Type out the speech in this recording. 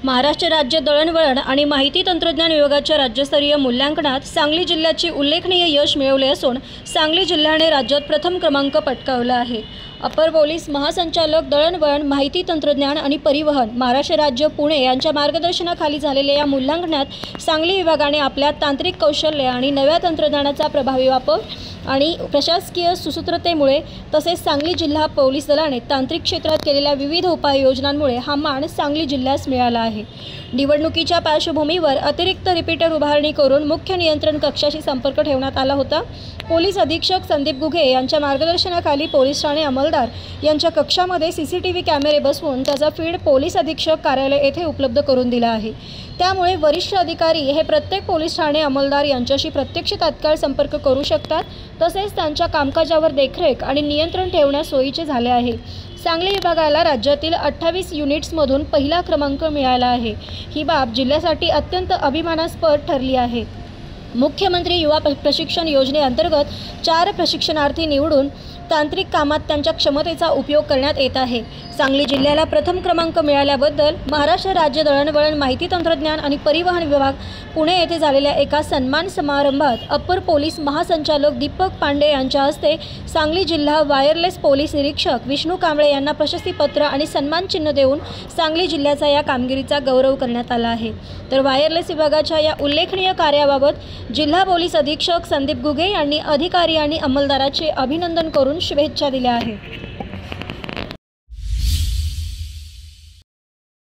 महाराष्ट्र राज्य दळणवळण आणि माहिती तंत्रज्ञान विभागाच्या राज्यस्तरीय मूल्यांकनात सांगली जिल्ह्याचे उल्लेखनीय यश मिळवले असून सांगली जिल्ह्याने राज्यात प्रथम क्रमांक पटकावला आहे। अपर पोलीस महासंचालक दळणवळण माहिती तंत्रज्ञान आणि परिवहन महाराष्ट्र राज्य पुणे यांच्या मार्गदर्शनाखाली झालेल्या या मूल्यांकनात सांगली विभागाने आपल्या तांत्रिक कौशल्य आणि नव्या तंत्रज्ञानाचा प्रभावी वापर आणि प्रशासकीय सुसूत्रतेमुळे तसेच सांगली जिल्हा पोलीस दलाने तांत्रिक क्षेत्रात केलेल्या विविध उपाययोजनांमुळे हा मान सांगली जिल्ह्यास मिळाला आहे। निवडणुकीच्या पार्श्वभूमीवर अतिरिक्त रिपीटर उभारणी करून मुख्य नियंत्रण कक्षाशी संपर्क ठेवण्यात आला होता। पोलीस अधीक्षक संदीप गुघे यांच्या मार्गदर्शनाखाली पोलीस ठाणे अंमलदार यांच्या कक्षामध्ये सीसीटीव्ही कॅमेरे बसवून त्याचा फीड पोलीस अधीक्षक कार्यालय येथे उपलब्ध करून दिला आहे। त्यामुळे वरिष्ठ अधिकारी हे प्रत्येक पोलीस ठाणे अंमलदार यांच्याशी प्रत्यक्ष तात्काळ संपर्क करू शकतात, तसेच त्यांच्या कामकाजावर देखरेख आणि नियंत्रण ठेवण्यास सोयीचे झाले आहे। सांगली विभागाला राज्यातील 28 युनिट्समधून पहिला क्रमांक मिळाला आहे। ही बाब जिल्ह्यासाठी अत्यंत अभिमानास्पद ठरली आहे। मुख्यमंत्री युवा प्रशिक्षण योजनेअंतर्गत 4 प्रशिक्षणार्थी निवडून तांत्रिक कामात त्यांच्या क्षमतेचा उपयोग करण्यात येत आहे। सांगली जिल्ह्याला प्रथम क्रमांक मिळाल्याबद्दल महाराष्ट्र राज्य दळणवळण माहिती तंत्रज्ञान आणि परिवहन विभाग पुणे येथे झालेल्या एका सन्मान समारंभात अप्पर पोलीस महासंचालक दीपक पांडे यांच्या हस्ते सांगली जिल्हा वायरलेस पोलीस निरीक्षक विष्णू कांबळे यांना प्रशस्तीपत्र आणि सन्मान चिन्ह देऊन सांगली जिल्ह्याचा या कामगिरीचा गौरव करण्यात आला आहे। तर वायरलेस विभागाच्या या उल्लेखनीय कार्याबाबत जिल्हा पोलीस अधीक्षक संदीप गुघे यांनी अधिकारी आणि अंमलदाराचे अभिनंदन करून शुभेच्छा दिल्या आहेत।